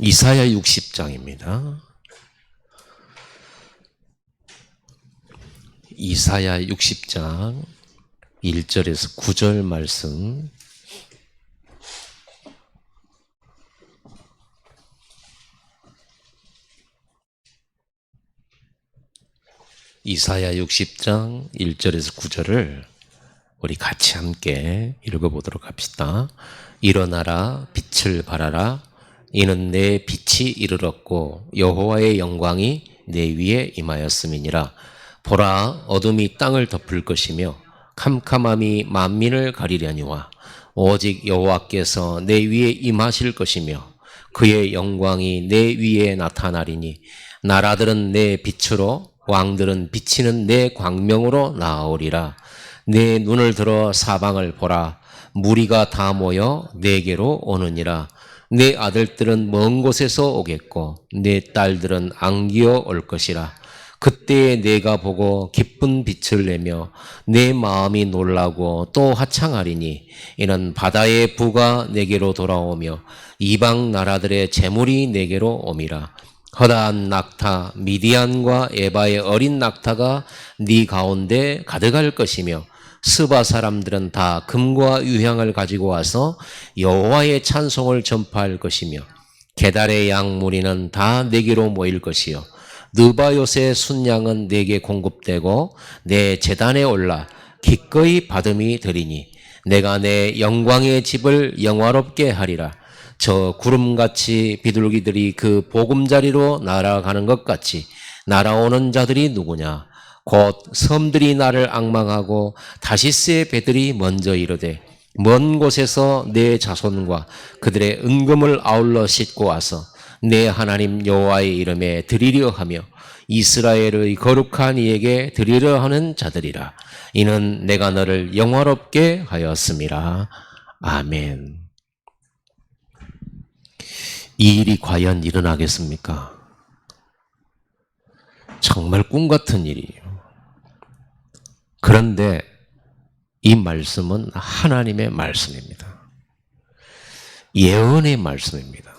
이사야 60장입니다. 이사야 60장 1절에서 9절 말씀. 이사야 60장 1절에서 9절을 우리 같이 함께 읽어보도록 합시다. 일어나라, 빛을 발하라. 이는 내 빛이 이르렀고 여호와의 영광이 내 위에 임하였음이니라. 보라, 어둠이 땅을 덮을 것이며 캄캄함이 만민을 가리려니와 오직 여호와께서 내 위에 임하실 것이며 그의 영광이 내 위에 나타나리니 나라들은 내 빛으로 왕들은 비치는 내 광명으로 나아오리라. 내 눈을 들어 사방을 보라. 무리가 다 모여 내게로 오느니라. 내 아들들은 먼 곳에서 오겠고 내 딸들은 안기어 올 것이라. 그때에 내가 보고 기쁜 빛을 내며 내 마음이 놀라고 또 화창하리니 이는 바다의 부가 내게로 돌아오며 이방 나라들의 재물이 내게로 옴이라. 허다한 낙타 미디안과 에바의 어린 낙타가 네 가운데 가득할 것이며 스바 사람들은 다 금과 유향을 가지고 와서 여호와의 찬송을 전파할 것이며 게달의 양 무리는 다 내게로 모일 것이요 느바요의 순양은 내게 공급되고 내 제단에 올라 기꺼이 받음이 되리니 내가 내 영광의 집을 영화롭게 하리라. 저 구름같이 비둘기들이 그 보금자리로 날아가는 것 같이 날아오는 자들이 누구냐? 곧 섬들이 나를 앙망하고 다시스의 배들이 먼저 이르되 먼 곳에서 내 자손과 그들의 은금을 아울러 싣고 와서 내 하나님 여호와의 이름에 드리려 하며 이스라엘의 거룩한 이에게 드리려 하는 자들이라. 이는 내가 너를 영화롭게 하였음이라. 아멘. 이 일이 과연 일어나겠습니까? 정말 꿈 같은 일이에요. 그런데 이 말씀은 하나님의 말씀입니다. 예언의 말씀입니다.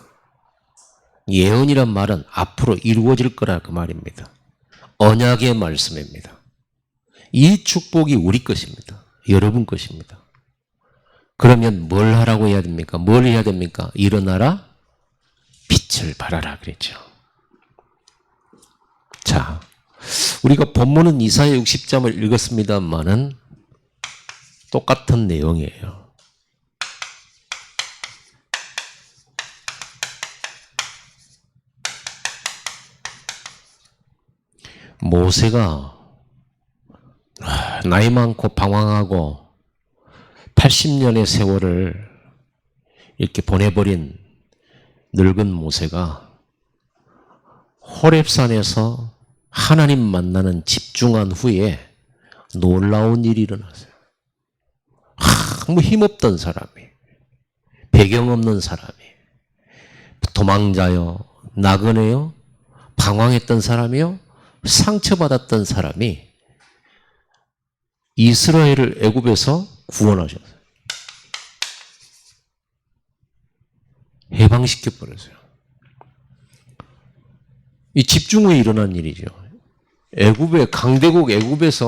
예언이란 말은 앞으로 이루어질 거라 그 말입니다. 언약의 말씀입니다. 이 축복이 우리 것입니다. 여러분 것입니다. 그러면 뭘 하라고 해야 됩니까? 뭘 해야 됩니까? 일어나라, 빛을 발하라 그랬죠. 자, 우리가 본문은 이사야 60장을 읽었습니다만은 똑같은 내용이에요. 모세가 나이 많고 방황하고 80년의 세월을 이렇게 보내버린 늙은 모세가 호렙산에서 하나님 만나는 집중한 후에 놀라운 일이 일어났어요. 아무 힘없던 사람이, 배경 없는 사람이, 도망자요, 나그네요, 방황했던 사람이요, 상처받았던 사람이 이스라엘을 애굽에서 구원하셨어요. 해방시켜버렸어요. 이 집중 후에 일어난 일이죠. 애굽의 강대국 애굽에서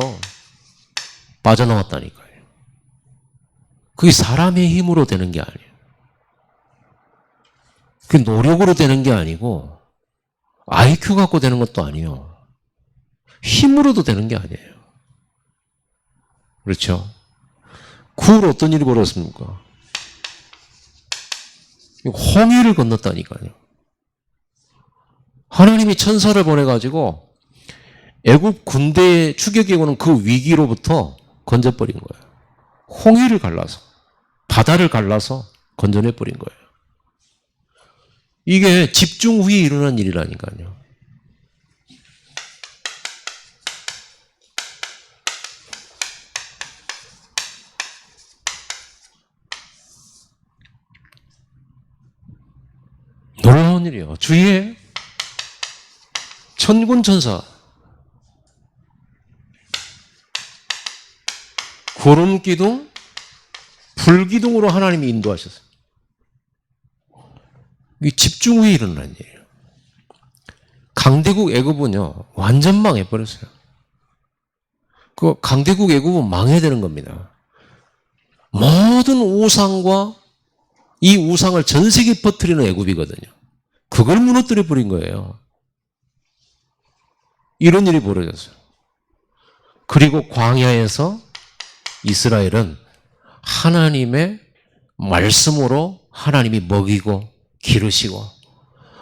빠져나왔다니까요. 그게 사람의 힘으로 되는 게 아니에요. 그게 노력으로 되는 게 아니고 IQ 갖고 되는 것도 아니에요. 힘으로도 되는 게 아니에요. 그렇죠? 그 후로 어떤 일이 벌어졌습니까? 홍해를 건넜다니까요. 하나님이 천사를 보내가지고 애굽 군대의 추격이 오는 그 위기로부터 건져버린 거예요. 홍해를 갈라서, 바다를 갈라서 건져내버린 거예요. 이게 집중 후에 일어난 일이라니까요. 놀라운 일이에요. 주위에 천군 천사, 구름 기둥, 불 기둥으로 하나님이 인도하셨어요. 이 집중 후에 일어난 일이에요. 강대국 애굽은요, 완전 망해버렸어요. 그 강대국 애굽은 망해야 되는 겁니다. 모든 우상과 이 우상을 전 세계에 퍼뜨리는 애굽이거든요. 그걸 무너뜨려 버린 거예요. 이런 일이 벌어졌어요. 그리고 광야에서 이스라엘은 하나님의 말씀으로 하나님이 먹이고 기르시고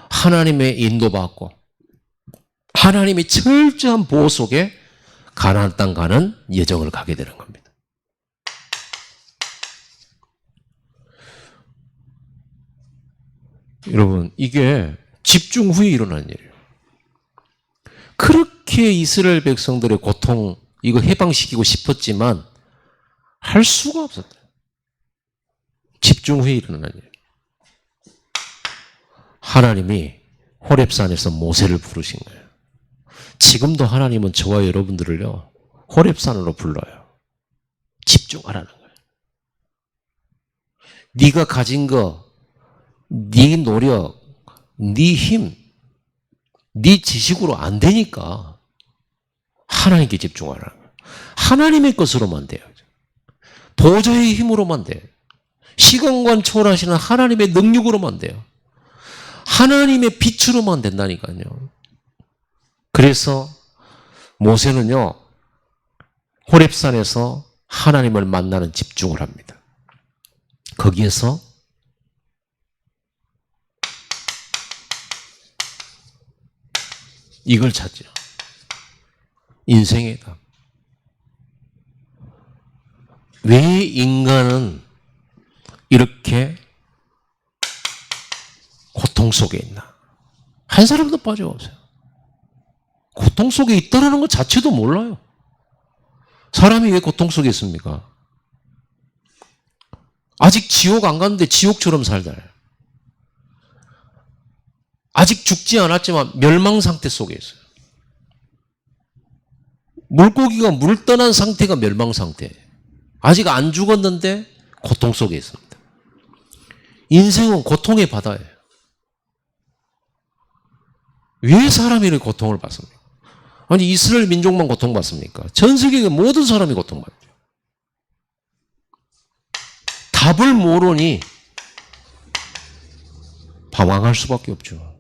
하나님의 인도받고 하나님의 철저한 보호 속에 가나안 땅 가는 여정을 가게 되는 겁니다. 여러분, 이게 집중 후에 일어난 일이에요. 그렇게 이스라엘 백성들의 고통, 이거 해방시키고 싶었지만 할 수가 없었다. 집중 후에 일어난 일. 하나님이 호렙산에서 모세를 부르신 거예요. 지금도 하나님은 저와 여러분들을요, 호렙산으로 불러요. 집중하라는 거예요. 네가 가진 거, 네 노력, 네 힘, 네 지식으로 안 되니까 하나님께 집중하라는 거예요. 하나님의 것으로만 돼요. 보좌의 힘으로만 돼요. 시간관 초월하시는 하나님의 능력으로만 돼요. 하나님의 빛으로만 된다니까요. 그래서 모세는요, 호렙산에서 하나님을 만나는 집중을 합니다. 거기에서 이걸 찾죠. 인생의 답. 왜 인간은 이렇게 고통 속에 있나? 한 사람도 빠져없어요. 고통 속에 있다는 것 자체도 몰라요. 사람이 왜 고통 속에 있습니까? 아직 지옥 안 갔는데 지옥처럼 살잖아요. 아직 죽지 않았지만 멸망 상태 속에 있어요. 물고기가 물 떠난 상태가 멸망 상태예요. 아직 안 죽었는데 고통 속에 있습니다. 인생은 고통의 바다예요. 왜 사람이 이렇게 고통을 받습니까? 아니, 이스라엘 민족만 고통받습니까? 전 세계의 모든 사람이 고통받죠. 답을 모르니 방황할 수밖에 없죠.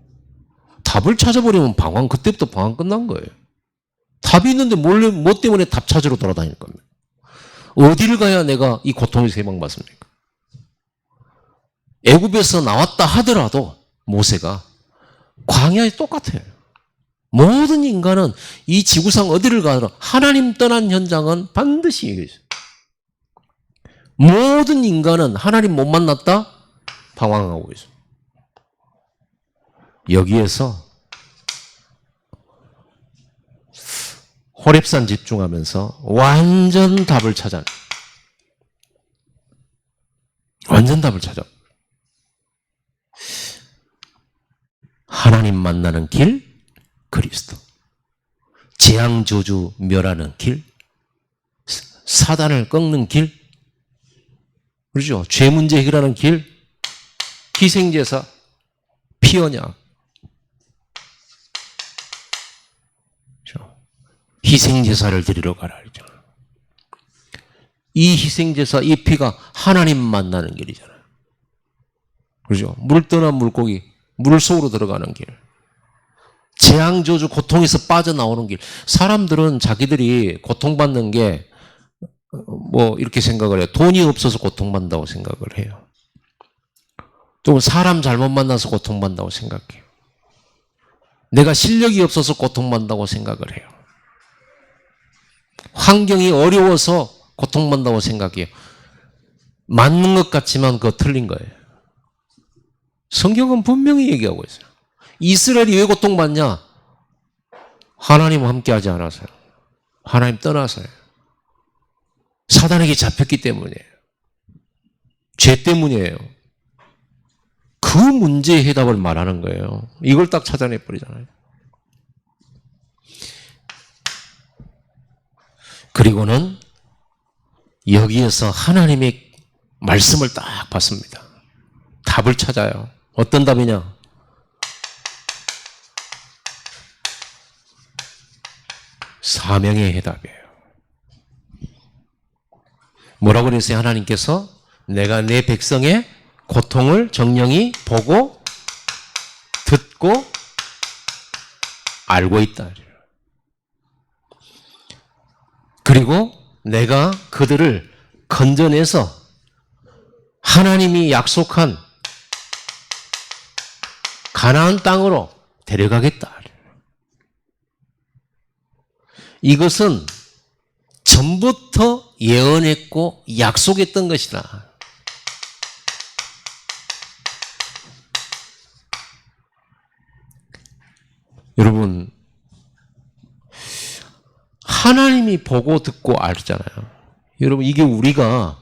답을 찾아버리면 그때부터 방황 끝난 거예요. 답이 있는데 뭐 때문에 답 찾으러 돌아다닐 겁니까? 어디를 가야 내가 이 고통에서 해방받습니까? 애굽에서 나왔다 하더라도 모세가 광야에 똑같아요. 모든 인간은 이 지구상 어디를 가도 하나님 떠난 현장은 반드시 있어요. 모든 인간은 하나님 못 만났다? 방황하고 있어요. 여기에서 호렙산 집중하면서 완전 답을 찾아. 완전 답을 찾아. 하나님 만나는 길, 그리스도. 재앙 저주 멸하는 길, 사단을 꺾는 길, 그렇죠? 죄 문제 해결하는 길, 희생제사, 피언약. 그렇죠? 희생제사를 드리러 가라. 그렇죠? 이 희생제사, 이 피가 하나님 만나는 길이잖아요. 그렇죠? 물 떠난 물고기, 물 속으로 들어가는 길. 재앙, 저주, 고통에서 빠져나오는 길. 사람들은 자기들이 고통받는 게 이렇게 생각을 해요. 돈이 없어서 고통받는다고 생각을 해요. 또 사람 잘못 만나서 고통받는다고 생각해요. 내가 실력이 없어서 고통받는다고 생각을 해요. 환경이 어려워서 고통받는다고 생각해요. 맞는 것 같지만 그거 틀린 거예요. 성경은 분명히 얘기하고 있어요. 이스라엘이 왜 고통받냐? 하나님과 함께하지 않아서요. 하나님 떠나서요. 사단에게 잡혔기 때문이에요. 죄 때문이에요. 그 문제의 해답을 말하는 거예요. 이걸 딱 찾아내버리잖아요. 그리고는 여기에서 하나님의 말씀을 딱 받습니다. 답을 찾아요. 어떤 답이냐? 사명의 해답이에요. 뭐라고 그랬어요? 하나님께서 내가 내 백성의 고통을 정령이 보고 듣고 알고 있다. 그리고 내가 그들을 건져내서 하나님이 약속한 가나안 땅으로 데려가겠다. 이것은 전부터 예언했고 약속했던 것이다. 여러분, 하나님이 보고 듣고 알잖아요. 여러분, 이게 우리가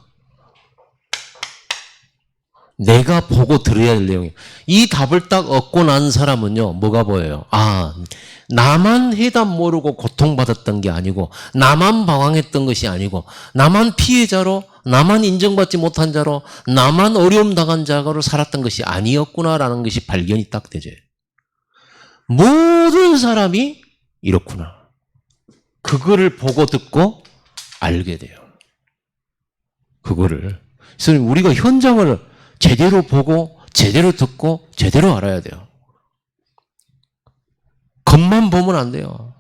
내가 보고 들어야 될 내용이에요. 이 답을 딱 얻고 난 사람은요, 뭐가 보여요? 아, 나만 해답 모르고 고통받았던 게 아니고, 나만 방황했던 것이 아니고, 나만 피해자로, 나만 인정받지 못한 자로, 나만 어려움 당한 자로 살았던 것이 아니었구나라는 것이 발견이 딱 되죠. 모든 사람이 이렇구나. 그거를 보고 듣고 알게 돼요. 그거를. 그래서 우리가 현장을 제대로 보고 제대로 듣고 제대로 알아야 돼요. 겉만 보면 안 돼요.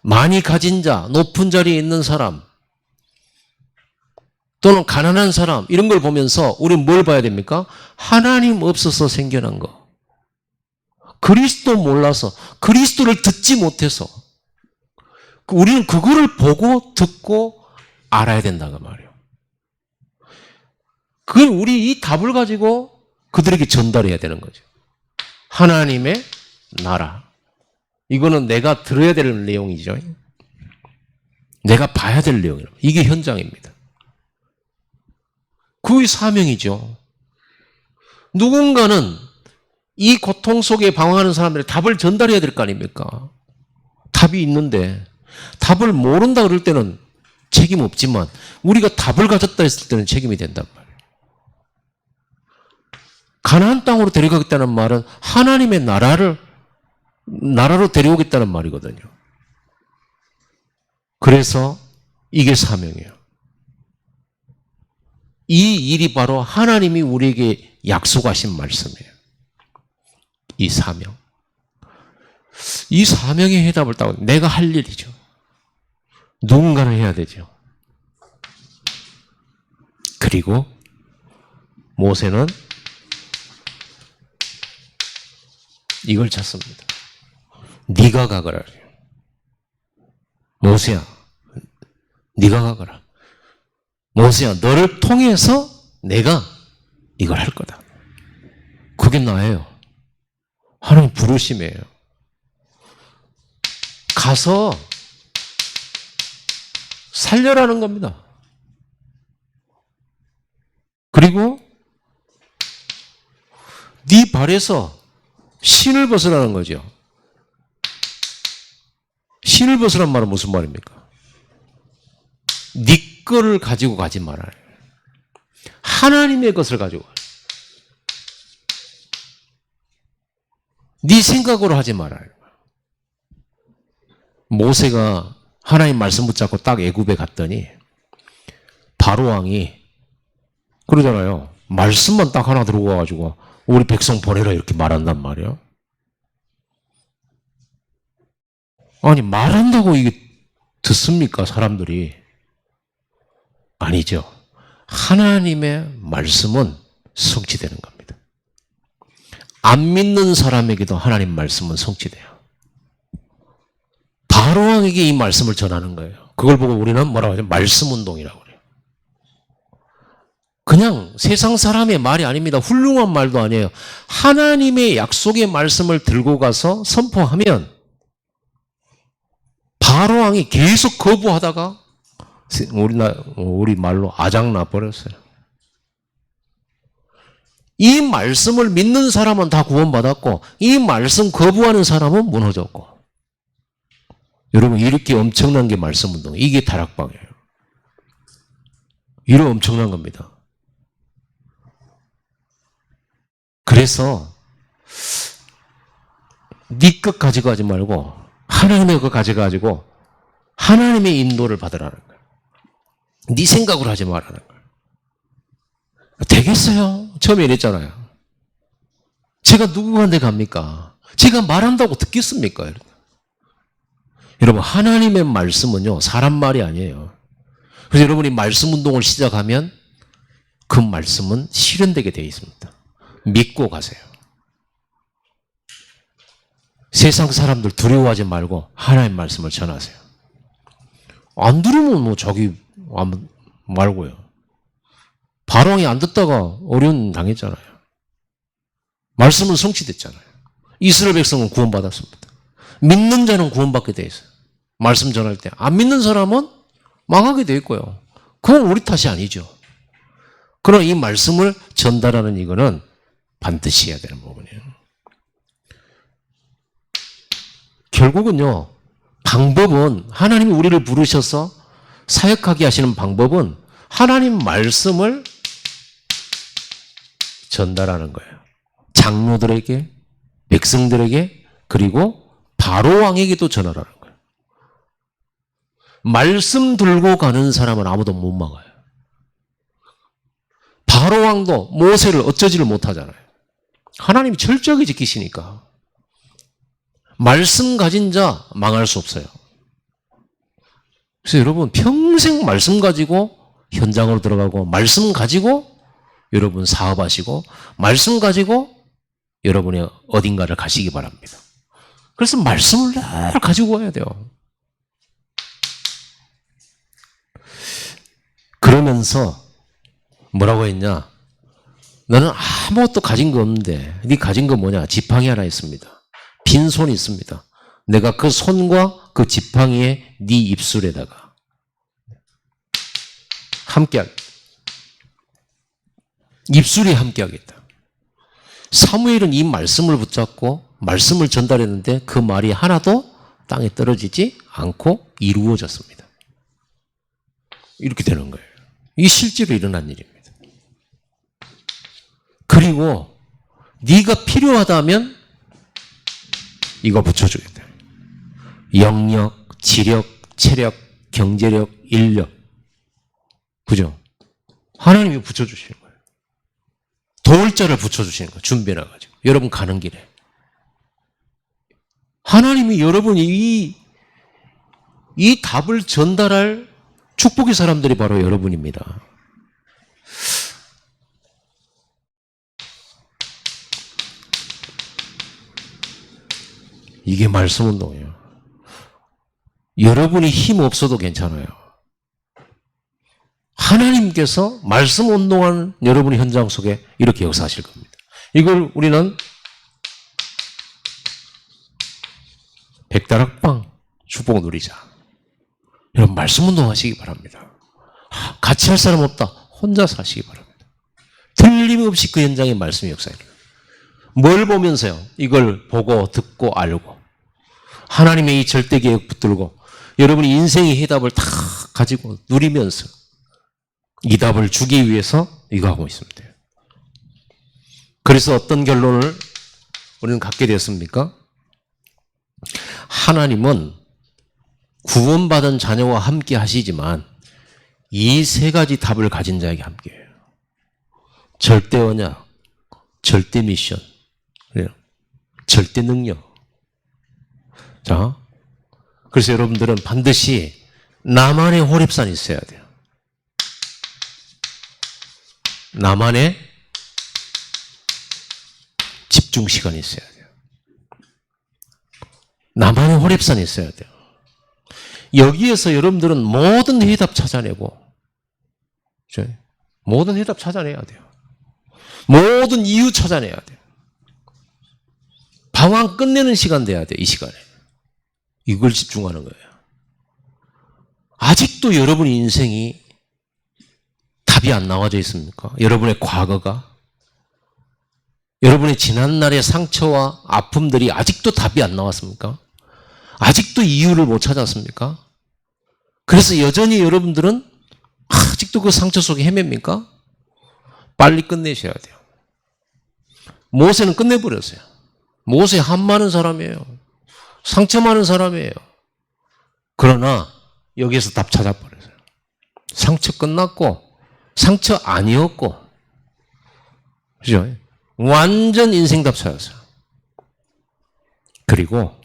많이 가진 자, 높은 자리에 있는 사람 또는 가난한 사람 이런 걸 보면서 우리는 뭘 봐야 됩니까? 하나님 없어서 생겨난 거. 그리스도 몰라서 그리스도를 듣지 못해서 우리는 그거를 보고 듣고 알아야 된다고 말이에요. 그걸 우리 이 답을 가지고 그들에게 전달해야 되는 거죠. 하나님의 나라. 이거는 내가 들어야 될 내용이죠. 내가 봐야 될 내용이에요. 이게 현장입니다. 그의 사명이죠. 누군가는 이 고통 속에 방황하는 사람들의 답을 전달해야 될 거 아닙니까? 답이 있는데 답을 모른다 그럴 때는 책임 없지만 우리가 답을 가졌다 했을 때는 책임이 된단 말이에요. 가나안 땅으로 데려가겠다는 말은 하나님의 나라로 데려오겠다는 말이거든요. 그래서 이게 사명이에요. 이 일이 바로 하나님이 우리에게 약속하신 말씀이에요. 이 사명. 이 사명의 해답을 따고 내가 할 일이죠. 누군가는 해야 되죠. 그리고 모세는 이걸 찾습니다. 네가 가거라. 모세야, 네가 가거라. 모세야, 너를 통해서 내가 이걸 할 거다. 그게 나예요. 하나님 부르심이에요. 가서 살려라는 겁니다. 그리고 네 발에서 신을 벗으라는 거죠. 신을 벗으란 말은 무슨 말입니까? 네 거를 가지고 가지 말아요. 하나님의 것을 가지고 가요. 네 생각으로 하지 말아요. 모세가 하나님 말씀 붙잡고 딱 애굽에 갔더니 바로 왕이 그러잖아요. 말씀만 딱 하나 들고 와가지고 우리 백성 보내라 이렇게 말한단 말이에요. 아니 말한다고 이게 듣습니까 사람들이? 아니죠. 하나님의 말씀은 성취되는 겁니다. 안 믿는 사람에게도 하나님 말씀은 성취돼요. 바로왕에게 이 말씀을 전하는 거예요. 그걸 보고 우리는 뭐라고 하죠? 말씀운동이라고 그래요. 그냥 세상 사람의 말이 아닙니다. 훌륭한 말도 아니에요. 하나님의 약속의 말씀을 들고 가서 선포하면 바로왕이 계속 거부하다가 우리 말로 아작나 버렸어요. 이 말씀을 믿는 사람은 다 구원받았고 이 말씀 거부하는 사람은 무너졌고. 여러분 이렇게 엄청난 게 말씀운동. 이게 다락방이에요. 이런 엄청난 겁니다. 그래서 네 것 가져가지 말고 하나님의 것 가져가지고 하나님의 인도를 받으라는 거예요. 네 생각으로 하지 말라는 거예요. 되겠어요? 처음에 이랬잖아요. 제가 누구한테 갑니까? 제가 말한다고 듣겠습니까? 여러분, 하나님의 말씀은요, 사람 말이 아니에요. 그래서 여러분이 말씀 운동을 시작하면 그 말씀은 실현되게 되어 있습니다. 믿고 가세요. 세상 사람들 두려워하지 말고 하나님 말씀을 전하세요. 안 들으면 뭐 자기 말고요. 바로왕이 안 듣다가 어려움 당했잖아요. 말씀은 성취됐잖아요. 이스라엘 백성은 구원받았습니다. 믿는 자는 구원받게 돼 있어요. 말씀 전할 때. 안 믿는 사람은 망하게 돼 있고요. 그건 우리 탓이 아니죠. 그러나 이 말씀을 전달하는 이거는 반드시 해야 되는 부분이에요. 결국은요, 방법은 하나님이 우리를 부르셔서 사역하게 하시는 방법은 하나님 말씀을 전달하는 거예요. 장로들에게, 백성들에게, 그리고 바로왕에게도 전하라는 거예요. 말씀 들고 가는 사람은 아무도 못 막아요. 바로왕도 모세를 어쩌지를 못하잖아요. 하나님이 철저하게 지키시니까. 말씀 가진 자 망할 수 없어요. 그래서 여러분 평생 말씀 가지고 현장으로 들어가고 말씀 가지고 여러분 사업하시고 말씀 가지고 여러분의 어딘가를 가시기 바랍니다. 그래서 말씀을 늘 가지고 와야 돼요. 그러면서 뭐라고 했냐? 너는 아무것도 가진 거 없는데 네 가진 거 뭐냐? 지팡이 하나 있습니다. 빈손이 있습니다. 내가 그 손과 그 지팡이에 네 입술에다가 함께하겠다. 입술이 함께하겠다. 사무엘은 이 말씀을 붙잡고 말씀을 전달했는데 그 말이 하나도 땅에 떨어지지 않고 이루어졌습니다. 이렇게 되는 거예요. 이게 실제로 일어난 일입니다. 그리고 네가 필요하다면 이거 붙여주겠다. 영력, 지력, 체력, 경제력, 인력. 그죠? 하나님이 붙여주시는 거예요. 도울 자를 붙여주시는 거예요. 준비해놔가지고. 여러분 가는 길에. 하나님이 여러분이 이 답을 전달할 축복의 사람들이 바로 여러분입니다. 이게 말씀 운동이에요. 여러분이 힘 없어도 괜찮아요. 하나님께서 말씀 운동하는 여러분의 현장 속에 이렇게 역사하실 겁니다. 이걸 우리는 백다락방 축복을 누리자. 여러분 말씀 운동하시기 바랍니다. 같이 할 사람 없다. 혼자서 하시기 바랍니다. 틀림없이 그 현장에 말씀이 역사해요. 뭘 보면서요? 이걸 보고 듣고 알고 하나님의 이 절대계획 붙들고 여러분이 인생의 해답을 다 가지고 누리면서 이 답을 주기 위해서 이거 하고 있습니다. 그래서 어떤 결론을 우리는 갖게 되었습니까? 하나님은 구원받은 자녀와 함께 하시지만 이 세 가지 답을 가진 자에게 함께해요. 절대 언약, 절대 미션, 절대 능력. 자, 그래서 여러분들은 반드시 나만의 호렙산이 있어야 돼요. 나만의 집중 시간이 있어야 돼요. 나만의 호렙산이 있어야 돼요. 여기에서 여러분들은 모든 해답 찾아내고, 모든 해답 찾아내야 돼요. 모든 이유 찾아내야 돼요. 방황 끝내는 시간 돼야 돼요. 이 시간에. 이걸 집중하는 거예요. 아직도 여러분의 인생이 답이 안 나와져 있습니까? 여러분의 과거가, 여러분의 지난날의 상처와 아픔들이 아직도 답이 안 나왔습니까? 아직도 이유를 못 찾았습니까? 그래서 여전히 여러분들은 아직도 그 상처 속에 헤맵니까? 빨리 끝내셔야 돼요. 모세는 끝내버렸어요. 모세 한 많은 사람이에요. 상처 많은 사람이에요. 그러나 여기에서 답 찾아버렸어요. 상처 끝났고 상처 아니었고, 그죠? 완전 인생 답 찾았어요. 그리고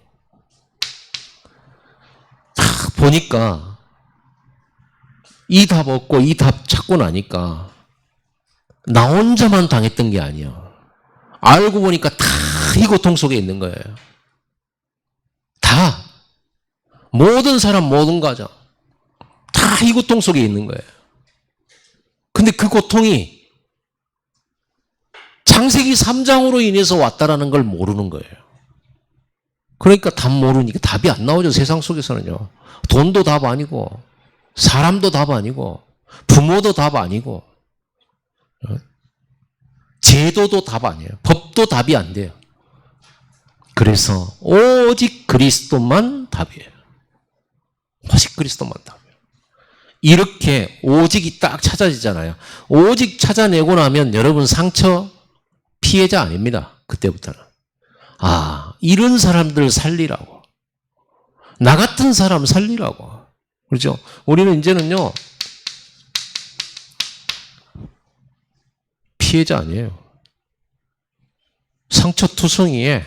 딱 보니까 이 답 얻고 이 답 찾고 나니까 나 혼자만 당했던 게 아니야. 알고 보니까 다 이 고통 속에 있는 거예요. 다. 모든 사람, 모든 가정. 다 이 고통 속에 있는 거예요. 근데 그 고통이 창세기 3장으로 인해서 왔다라는 걸 모르는 거예요. 그러니까 답 모르니까 답이 안 나오죠. 세상 속에서는요. 돈도 답 아니고, 사람도 답 아니고, 부모도 답 아니고, 제도도 답 아니에요. 법도 답이 안 돼요. 그래서 오직 그리스도만 답이에요. 오직 그리스도만 답이에요. 이렇게 오직이 딱 찾아지잖아요. 오직 찾아내고 나면 여러분 상처 피해자 아닙니다. 그때부터는. 아, 이런 사람들 살리라고. 나 같은 사람 살리라고. 그렇죠? 우리는 이제는요, 피해자 아니에요. 상처투성이에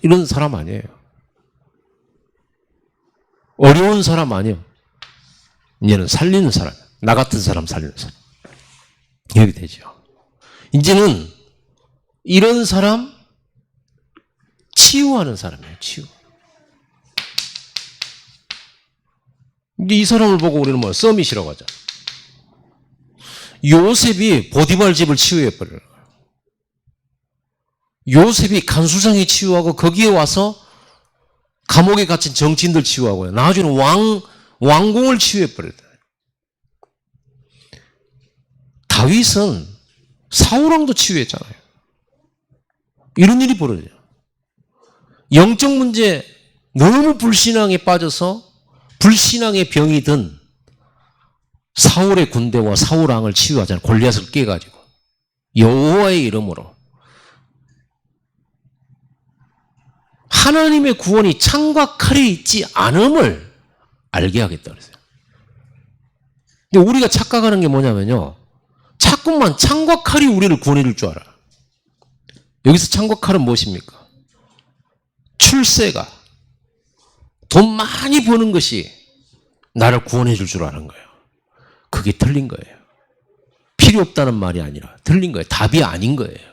이런 사람 아니에요. 어려운 사람 아니에요. 이제는 살리는 사람, 나 같은 사람 살리는 사람. 이렇게 되죠. 이제는 이런 사람 치유하는 사람이에요. 치유. 이 사람을 보고 우리는 뭐 서밋이라고 하죠. 요셉이 보디발 집을 치유해버려요. 요셉이 간수장이 치유하고 거기에 와서 감옥에 갇힌 정치인들 치유하고요. 나중에는 왕궁을 치유해버려요. 다윗은 사울왕도 치유했잖아요. 이런 일이 벌어져요. 영적 문제 너무 불신앙에 빠져서 불신앙의 병이 든 사울의 군대와 사울왕을 치유하잖아요. 골리앗을 깨가지고 여호와의 이름으로. 하나님의 구원이 창과 칼이 있지 않음을 알게 하겠다 그랬어요. 근데 우리가 착각하는 게 뭐냐면요, 자꾸만 창과 칼이 우리를 구원해 줄 줄 알아. 여기서 창과 칼은 무엇입니까? 출세가, 돈 많이 버는 것이 나를 구원해 줄 줄 아는 거예요. 그게 틀린 거예요. 필요 없다는 말이 아니라 틀린 거예요. 답이 아닌 거예요.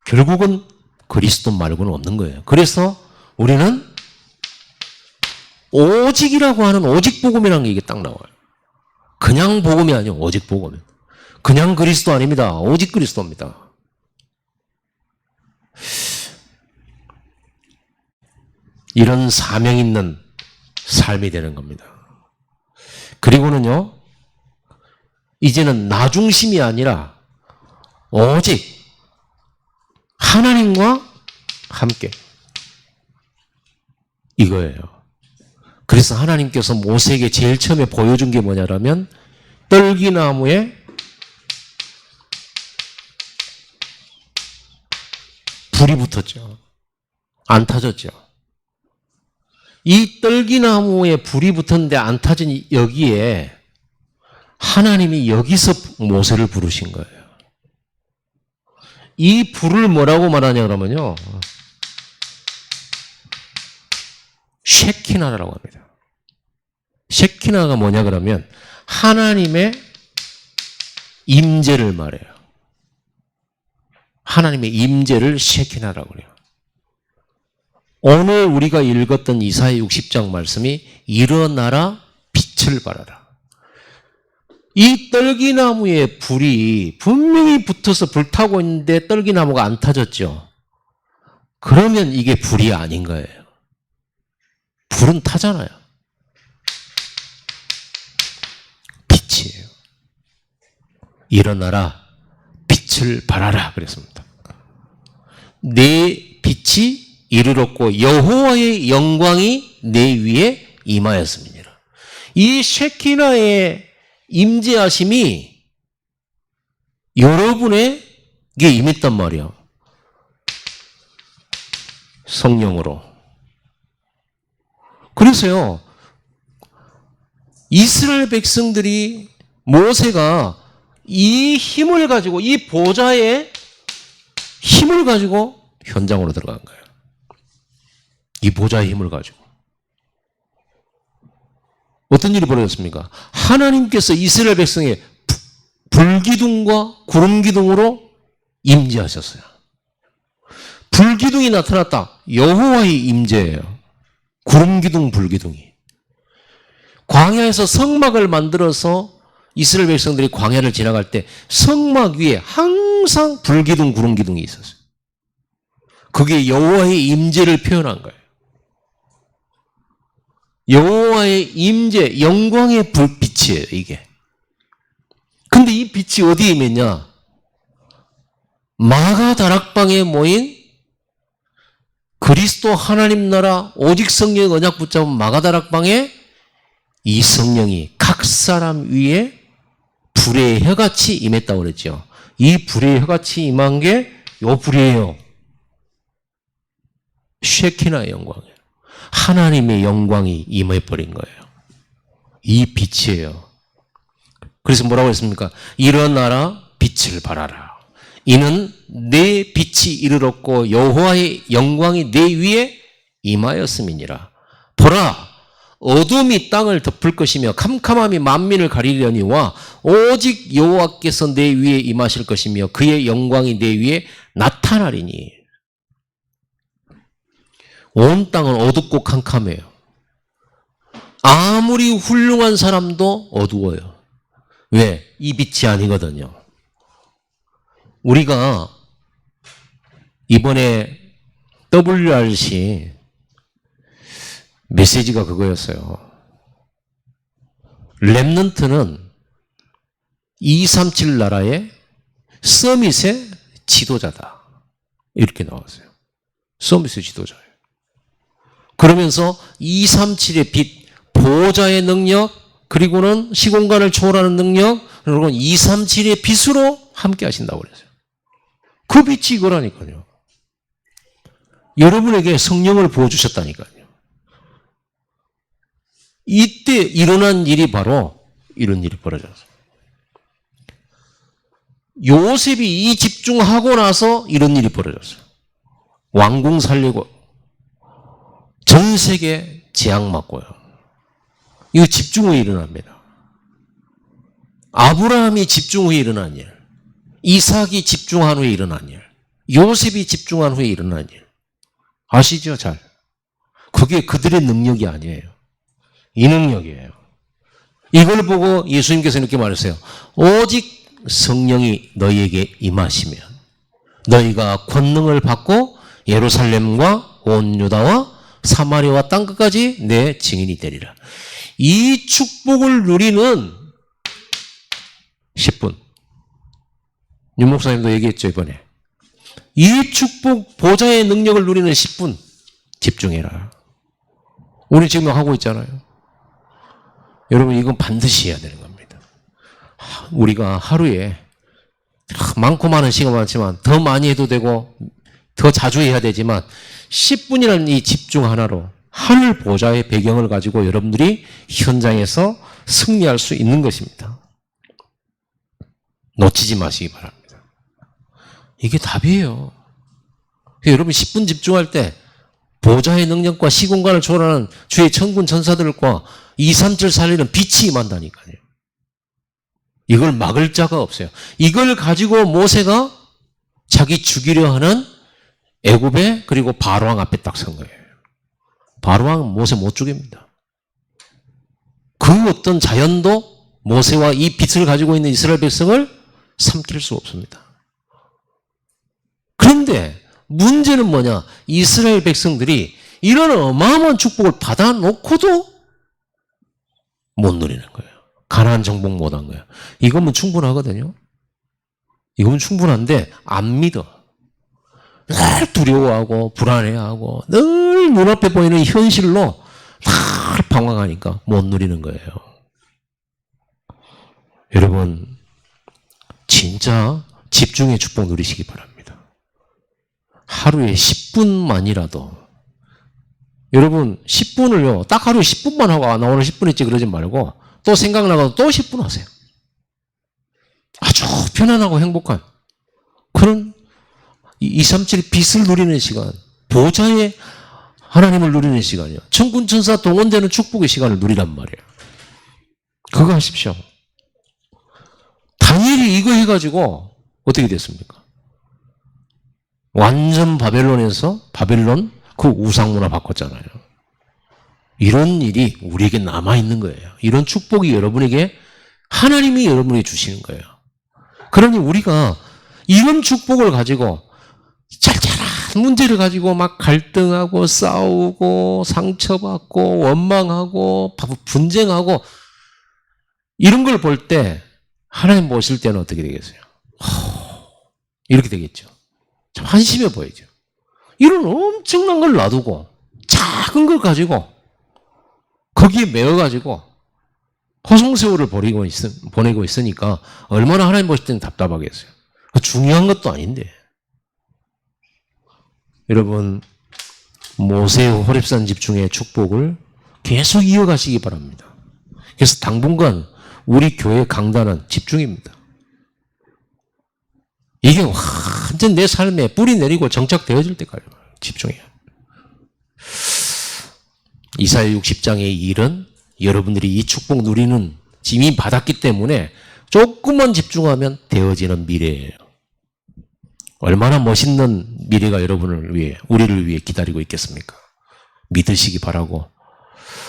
결국은 그리스도 말고는 없는 거예요. 그래서 우리는 오직이라고 하는 오직 복음이라는 게 이게 딱 나와요. 그냥 복음이 아니에요. 오직 복음. 그냥 그리스도 아닙니다. 오직 그리스도입니다. 이런 사명 있는 삶이 되는 겁니다. 그리고는요, 이제는 나 중심이 아니라 오직 하나님과 함께, 이거예요. 그래서 하나님께서 모세에게 제일 처음에 보여준 게 뭐냐면 떨기나무에 불이 붙었죠. 안 타졌죠. 이 떨기나무에 불이 붙었는데 안 타진 여기에 하나님이 여기서 모세를 부르신 거예요. 이 불을 뭐라고 말하냐 그러면요, 셰키나라고 합니다. 셰키나가 뭐냐 그러면 하나님의 임재를 말해요. 하나님의 임재를 셰키나라고 그래요. 오늘 우리가 읽었던 이사야 60장 말씀이 일어나라 빛을 발하라. 이 떨기나무에 불이 분명히 붙어서 불타고 있는데 떨기나무가 안 타졌죠. 그러면 이게 불이 아닌 거예요. 불은 타잖아요. 빛이에요. 일어나라 빛을 발하라 그랬습니다. 내 빛이 이르렀고 여호와의 영광이 내 위에 임하였습니다. 이 셰키나의 임재하심이 여러분에게 임했단 말이야. 성령으로. 그래서요, 이스라엘 백성들이 모세가 이 힘을 가지고, 이 보좌의 힘을 가지고 현장으로 들어간 거예요. 이 보좌의 힘을 가지고. 어떤 일이 벌어졌습니까? 하나님께서 이스라엘 백성의 불기둥과 구름기둥으로 임재하셨어요. 불기둥이 나타났다. 여호와의 임재예요. 구름기둥, 불기둥이. 광야에서 성막을 만들어서 이스라엘 백성들이 광야를 지나갈 때 성막 위에 항상 불기둥, 구름기둥이 있었어요. 그게 여호와의 임재를 표현한 거예요. 여호와의 임재, 영광의 불빛이에요, 이게. 근데 이 빛이 어디에 있느냐? 마가 다락방에 모인 그리스도 하나님 나라 오직 성령 언약 붙잡은 마가 다락방에 이 성령이 각 사람 위에 불의 혀같이 임했다고 그랬죠. 이 불의 혀같이 임한 게 요 불이에요. 쉐키나의 영광이에요. 하나님의 영광이 임해버린 거예요. 이 빛이에요. 그래서 뭐라고 했습니까? 일어나라 빛을 발하라. 이는 내 빛이 이르렀고 여호와의 영광이 내 위에 임하였음이니라. 보라, 어둠이 땅을 덮을 것이며 캄캄함이 만민을 가리려니와 오직 여호와께서 내 위에 임하실 것이며 그의 영광이 내 위에 나타나리니. 온 땅은 어둡고 캄캄해요. 아무리 훌륭한 사람도 어두워요. 왜? 이 빛이 아니거든요. 우리가 이번에 WRC 메시지가 그거였어요. 렘넌트는 237 나라의 서밋의 지도자다. 이렇게 나왔어요. 서밋의 지도자예요. 그러면서 237의 빛, 보호자의 능력, 그리고는 시공간을 초월하는 능력, 그리고 237의 빛으로 함께 하신다고 그랬어요. 그 빛이 이거라니까요. 여러분에게 성령을 부어주셨다니까요. 이때 일어난 일이 바로 이런 일이 벌어졌어요. 요셉이 이 집중하고 나서 이런 일이 벌어졌어요. 왕궁 살리고 전 세계 재앙 맞고요. 이거 집중 후에 일어납니다. 아브라함이 집중 후에 일어난 일, 이삭이 집중한 후에 일어난 일, 요셉이 집중한 후에 일어난 일. 아시죠? 잘. 그게 그들의 능력이 아니에요. 이 능력이에요. 이걸 보고 예수님께서 이렇게 말했어요. 오직 성령이 너희에게 임하시면 너희가 권능을 받고 예루살렘과 온 유다와 사마리아와 땅끝까지 내 증인이 되리라. 이 축복을 누리는 10분. 윤 목사님도 얘기했죠, 이번에. 이 축복 보좌의 능력을 누리는 10분 집중해라. 우리 지금 하고 있잖아요. 여러분, 이건 반드시 해야 되는 겁니다. 우리가 하루에 많고 많은 시간 많지만 더 많이 해도 되고 더 자주 해야 되지만 10분이라는 이 집중 하나로 하늘 보좌의 배경을 가지고 여러분들이 현장에서 승리할 수 있는 것입니다. 놓치지 마시기 바랍니다. 이게 답이에요. 여러분 10분 집중할 때 보좌의 능력과 시공간을 초월하는 주의 천군 천사들과 237 살리는 빛이 임한다니까요. 이걸 막을 자가 없어요. 이걸 가지고 모세가 자기 죽이려 하는 애굽에 그리고 바로왕 앞에 딱 선 거예요. 바로왕은 모세 못 죽입니다. 그 어떤 자연도 모세와 이 빛을 가지고 있는 이스라엘 백성을 삼킬 수 없습니다. 그런데 문제는 뭐냐? 이스라엘 백성들이 이런 어마어마한 축복을 받아놓고도 못 누리는 거예요. 가나안 정복 못한 거예요. 이거면 충분하거든요. 이거면 충분한데 안 믿어. 늘 두려워하고 불안해하고 늘 눈앞에 보이는 현실로 다 방황하니까 못 누리는 거예요. 여러분, 진짜 집중의 축복 누리시기 바랍니다. 하루에 10분만이라도 여러분 10분을요 딱 하루에 10분만 하고 나 오늘 10분 했지 그러지 말고 또 생각나고 또 10분 하세요. 아주 편안하고 행복한 그런 237 빛을 누리는 시간, 보좌의 하나님을 누리는 시간이요. 천군천사 동원되는 축복의 시간을 누리란 말이에요. 그거 하십시오. 다니엘이 이거 해가지고 어떻게 됐습니까? 완전 바벨론에서 바벨론 그 우상문화 바꿨잖아요. 이런 일이 우리에게 남아있는 거예요. 이런 축복이 여러분에게 하나님이 여러분에게 주시는 거예요. 그러니 우리가 이런 축복을 가지고 짤짤한 문제를 가지고 막 갈등하고 싸우고 상처받고 원망하고 분쟁하고 이런 걸 볼 때 하나님 보실 때는 어떻게 되겠어요? 이렇게 되겠죠. 참 한심해 보이죠. 이런 엄청난 걸 놔두고 작은 걸 가지고 거기에 매어가지고 허송세월을 보내고 있으니까 얼마나 하나님 보실 때는 답답하겠어요. 중요한 것도 아닌데. 여러분 모세의 호렙산 집중의 축복을 계속 이어가시기 바랍니다. 그래서 당분간 우리 교회 강단은 집중입니다. 이게 완전 내 삶에 뿌리 내리고 정착되어질 때까지 집중해요. 이사야 60장의 일은 여러분들이 이 축복 누리는 이미 받았기 때문에 조금만 집중하면 되어지는 미래예요. 얼마나 멋있는 미래가 여러분을 위해, 우리를 위해 기다리고 있겠습니까? 믿으시기 바라고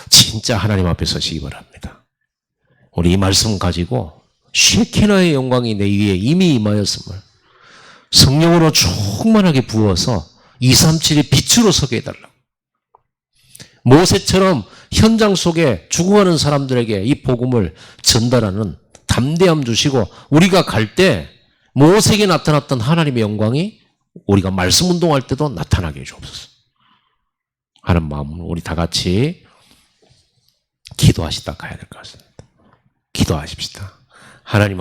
진짜 하나님 앞에 서시기 바랍니다. 우리 이 말씀 가지고 쉐키나의 영광이 내 위에 이미 임하였음을 성령으로 충만하게 부어서 237의 빛으로 서게 해달라고. 모세처럼 현장 속에 죽어가는 사람들에게 이 복음을 전달하는 담대함 주시고 우리가 갈 때 모세에게 나타났던 하나님의 영광이 우리가 말씀 운동할 때도 나타나게 해주옵소서 하는 마음으로 우리 다 같이 기도하시다 가야 될 것 같습니다. 기도하십시다. 하나님